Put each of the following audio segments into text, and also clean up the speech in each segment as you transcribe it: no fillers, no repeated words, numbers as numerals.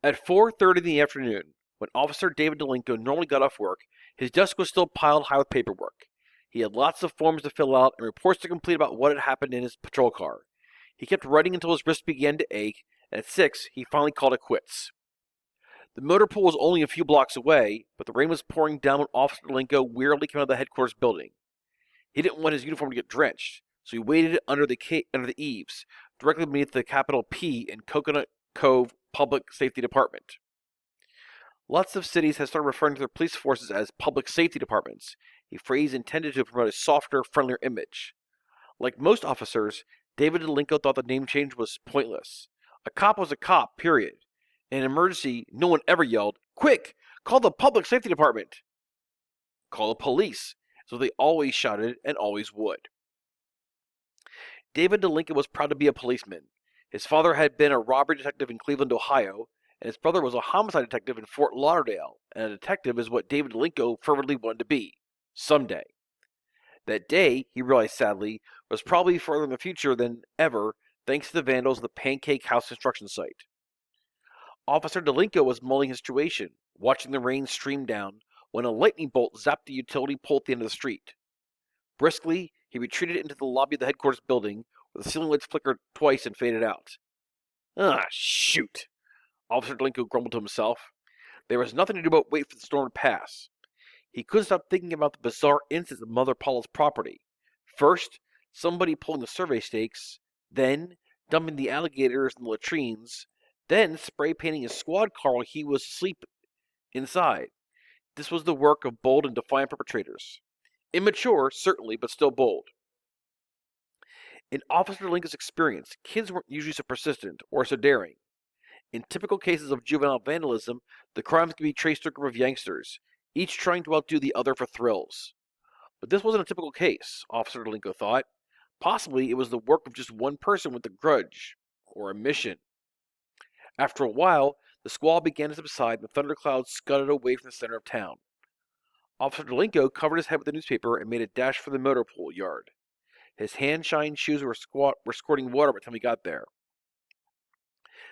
At 4:30 in the afternoon, when Officer David Delinko normally got off work, his desk was still piled high with paperwork. He had lots of forms to fill out and reports to complete about what had happened in his patrol car. He kept writing until his wrist began to ache, and at 6, he finally called it quits. The motor pool was only a few blocks away, but the rain was pouring down when Officer Delinko wearily came out of the headquarters building. He didn't want his uniform to get drenched, so he waited under the eaves, directly beneath the capital P in Coconut Cove Public Safety Department. Lots of cities have started referring to their police forces as public safety departments, a phrase intended to promote a softer, friendlier image. Like most officers, David Delinko thought the name change was pointless. A cop was a cop, period. In an emergency, no one ever yelled, "Quick! Call the public safety department!" Call the police, so they always shouted and always would. David Delinko was proud to be a policeman. His father had been a robbery detective in Cleveland, Ohio, and his brother was a homicide detective in Fort Lauderdale, and a detective is what David Delinko fervently wanted to be. Someday. That day, he realized sadly, was probably further in the future than ever, thanks to the vandals of the Pancake House construction site. Officer Delinko was mulling his situation, watching the rain stream down, when a lightning bolt zapped the utility pole at the end of the street. Briskly, he retreated into the lobby of the headquarters building, where the ceiling lights flickered twice and faded out. Shoot! Officer Delinko grumbled to himself. There was nothing to do but wait for the storm to pass. He couldn't stop thinking about the bizarre incidents of Mother Paula's property. First, somebody pulling the survey stakes, then dumping the alligators in the latrines, then spray painting his squad car while he was asleep inside. This was the work of bold and defiant perpetrators. Immature, certainly, but still bold. In Officer Delinko's experience, kids weren't usually so persistent or so daring. In typical cases of juvenile vandalism, the crimes could be traced to a group of youngsters, each trying to outdo the other for thrills. But this wasn't a typical case, Officer Delinko thought. Possibly it was the work of just one person with a grudge, or a mission. After a while, the squall began to subside and the thunderclouds scudded away from the center of town. Officer Delinko covered his head with a newspaper and made a dash for the motor pool yard. His hand-shined shoes were squirting water by the time he got there.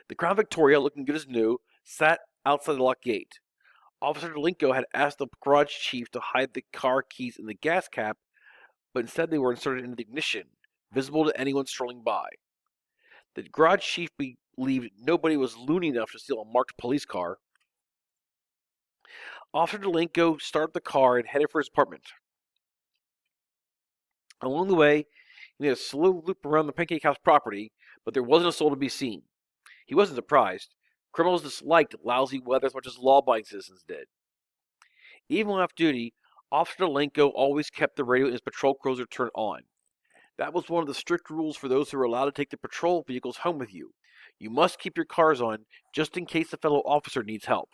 The Crown Victoria, looking good as new, sat outside the locked gate. Officer Delinko had asked the garage chief to hide the car keys in the gas cap, but instead they were inserted into the ignition, visible to anyone strolling by. The garage chief believed nobody was loony enough to steal a marked police car. Officer Delinko started the car and headed for his apartment. Along the way, he made a slow loop around the Pancake House property, but there wasn't a soul to be seen. He wasn't surprised. Criminals disliked lousy weather as much as law-abiding citizens did. Even when off duty, Officer Delinko always kept the radio in his patrol cruiser turned on. That was one of the strict rules for those who were allowed to take the patrol vehicles home with you. You must keep your cars on, just in case a fellow officer needs help.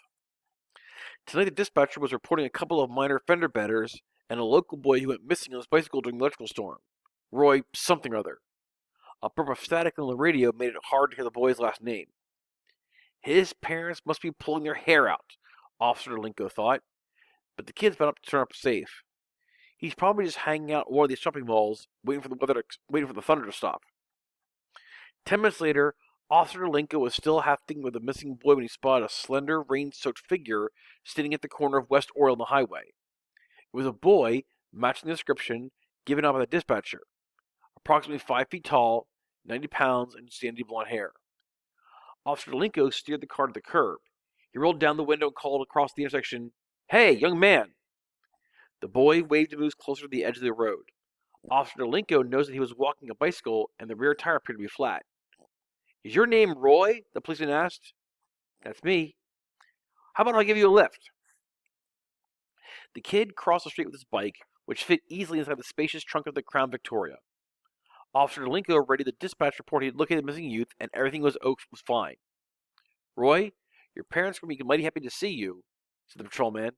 Tonight the dispatcher was reporting a couple of minor fender benders and a local boy who went missing on his bicycle during the electrical storm. Roy something or other. A burp of static on the radio made it hard to hear the boy's last name. His parents must be pulling their hair out, Officer Delinko thought, but the kid's about to turn up safe. He's probably just hanging out at one of these shopping malls, waiting for the thunder to stop. 10 minutes later, Officer Delinko was still half thinking of the missing boy when he spotted a slender, rain-soaked figure standing at the corner of West Oriole and the highway. It was a boy, matching the description given out by the dispatcher. Approximately 5 feet tall, 90 pounds, and sandy blonde hair. Officer Delinko steered the car to the curb. He rolled down the window and called across the intersection, "Hey, young man!" The boy waved to move closer to the edge of the road. Officer Delinko noticed that he was walking a bicycle and the rear tire appeared to be flat. "Is your name Roy?" the policeman asked. "That's me." "How about I give you a lift?" The kid crossed the street with his bike, which fit easily inside the spacious trunk of the Crown Victoria. Officer Delinko read the dispatch report he had located the missing youth, and everything was fine. "Roy, your parents are going to be mighty happy to see you," said the patrolman.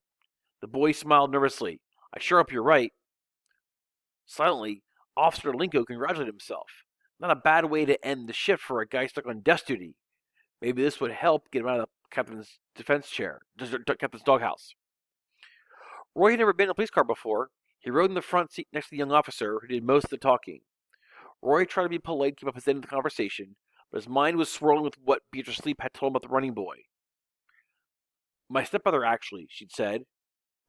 The boy smiled nervously. "I sure hope you're right." Silently, Officer Delinko congratulated himself. Not a bad way to end the shift for a guy stuck on desk duty. Maybe this would help get him out of the captain's captain's doghouse. Roy had never been in a police car before. He rode in the front seat next to the young officer, who did most of the talking. Roy tried to be polite, keep up his end of the conversation, but his mind was swirling with what Beatrice Sleep had told him about the running boy. My stepbrother, actually, she'd said.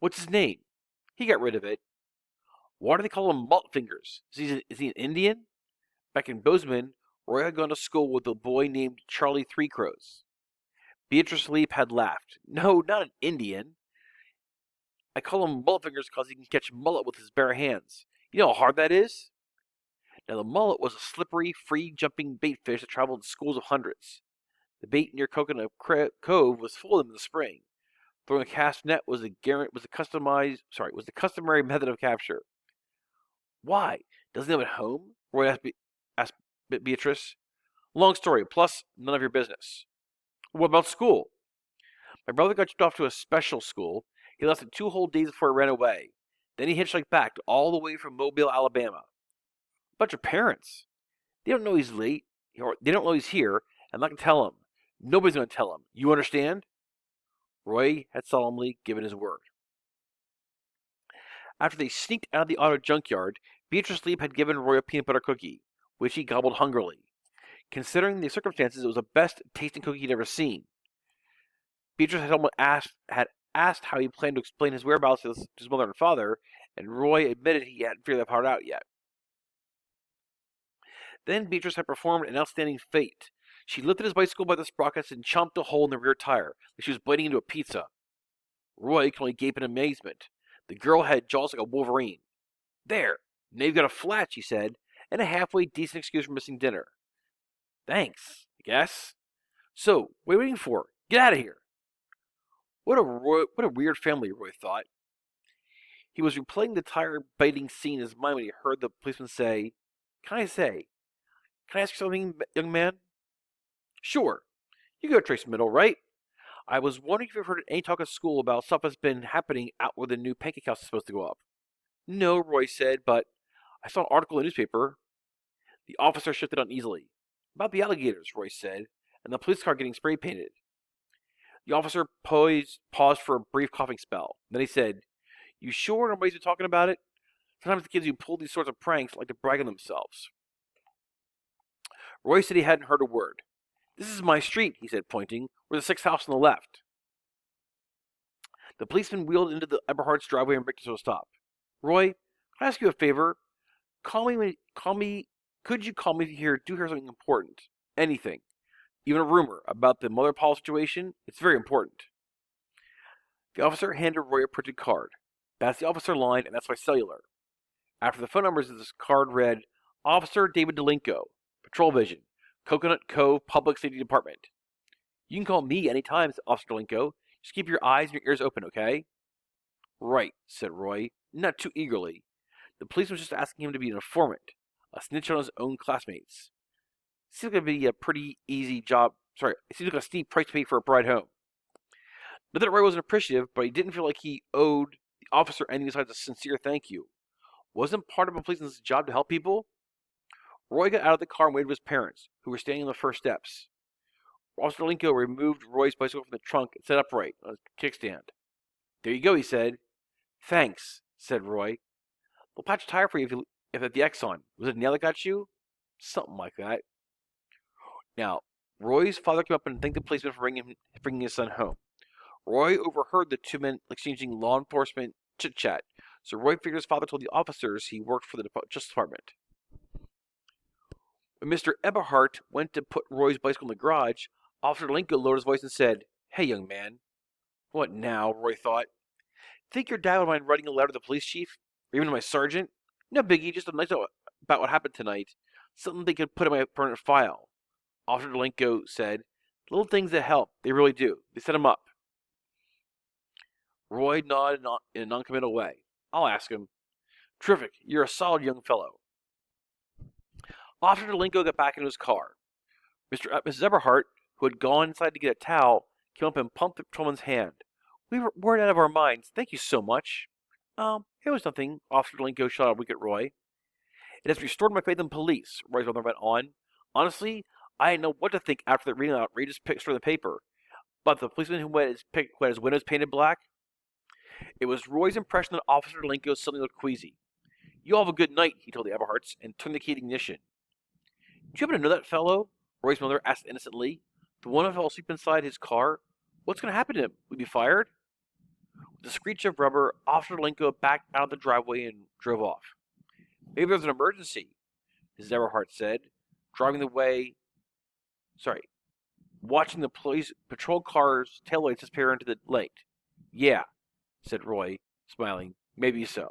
What's his name? He got rid of it. Why do they call him Malt Fingers? Is he an Indian? Back in Bozeman, Roy had gone to school with a boy named Charlie Three Crows. Beatrice Leap had laughed. No, not an Indian. I call him Mullet Fingers because he can catch mullet with his bare hands. You know how hard that is? Now, the mullet was a slippery, free-jumping bait fish that traveled in schools of hundreds. The bait near Coconut Cove was full of them in the spring. Throwing a cast net was the customary method of capture. Why? Doesn't he have a home? Roy asked Beatrice. Long story, plus none of your business. What about school? My brother got shipped off to a special school. He lasted 2 whole days before he ran away. Then he hitchhiked back all the way from Mobile, Alabama. A bunch of parents. They don't know he's late. They don't know he's here. I'm not going to tell him. Nobody's going to tell him. You understand? Roy had solemnly given his word. After they sneaked out of the auto junkyard, Beatrice Leap had given Roy a peanut butter cookie, which he gobbled hungrily. Considering the circumstances, it was the best tasting cookie he'd ever seen. Beatrice had asked how he planned to explain his whereabouts to his mother and father, and Roy admitted he hadn't figured that part out yet. Then Beatrice had performed an outstanding feat. She lifted his bicycle by the sprockets and chomped a hole in the rear tire, like she was biting into a pizza. Roy could only gape in amazement. The girl had jaws like a wolverine. There, now you've got a flat, she said, and a halfway decent excuse for missing dinner. Thanks, I guess. So, what are you waiting for? Get out of here. What a weird family, Roy thought. He was replaying the tire-biting scene in his mind when he heard the policeman say, Can I ask you something, young man? Sure. You go to Trace Middle, right? I was wondering if you've heard any talk at school about stuff that's been happening out where the new pancake house is supposed to go up. No, Roy said, but I saw an article in the newspaper. The officer shifted uneasily. About the alligators, Roy said, and the police car getting spray painted. The officer paused for a brief coughing spell. Then he said, You sure nobody's been talking about it? Sometimes the kids who pull these sorts of pranks like to brag on themselves. Roy said he hadn't heard a word. This is my street, he said, pointing. We're the 6th house on the left. The policeman wheeled into the Eberhardt's driveway and braked to a stop. Roy, can I ask you a favor? Could you call me if you do hear something important? Anything. Even a rumor about the Mother Paul situation? It's very important. The officer handed Roy a printed card. That's the officer line, and that's my cellular. After the phone numbers, this card read, Officer David Delinko, Patrol Vision, Coconut Cove Public Safety Department. You can call me anytime, Officer Delinko. Just keep your eyes and your ears open, okay? Right, said Roy, not too eagerly. The police was just asking him to be an informant, a snitch on his own classmates. Seems like it'd be a pretty easy job. It seems like a steep price to pay for a ride home. Not that Roy wasn't appreciative, but he didn't feel like he owed the officer anything besides a sincere thank you. Wasn't part of a policeman's job to help people? Roy got out of the car and waved to his parents, who were standing on the first steps. Officer Linko removed Roy's bicycle from the trunk and set upright on his kickstand. There you go, he said. Thanks, said Roy. We'll patch a tire for you if at the Exxon. Was it a nail that got you? Something like that. Now, Roy's father came up and thanked the policeman for bringing his son home. Roy overheard the two men exchanging law enforcement chit-chat, so Roy figured his father told the officers he worked for the Justice Department. When Mr. Eberhardt went to put Roy's bicycle in the garage, Officer Linko lowered his voice and said, Hey, young man. What now, Roy thought. Think your dad would mind writing a letter to the police chief? Or even to my sergeant? No biggie, just a nice note about what happened tonight. Something they could put in my permanent file. Officer Linko said, Little things that help, they really do. They set him up. Roy nodded in a noncommittal way. I'll ask him. Terrific, you're a solid young fellow. Officer Delinko got back into his car. Mrs. Eberhardt, who had gone inside to get a towel, came up and pumped the patrolman's hand. We weren't out of our minds. Thank you so much. It was nothing. Officer Delinko shot a wink at Roy. It has restored my faith in police, Roy's mother went on. Honestly, I didn't know what to think after reading that outrageous picture in the paper. But the policeman who had his windows painted black? It was Roy's impression that Officer Delinko suddenly looked queasy. You all have a good night, he told the Eberhardts, and turned the key to ignition. Do you happen to know that fellow? Roy's mother asked innocently. The one who fell asleep inside his car? What's going to happen to him? Will he be fired? With a screech of rubber, Officer Linko backed out of the driveway and drove off. Maybe there's an emergency, Mrs. Everhart said, driving the way. Sorry, watching the police patrol car's taillights disappear into the lake. Yeah, said Roy, smiling. Maybe so.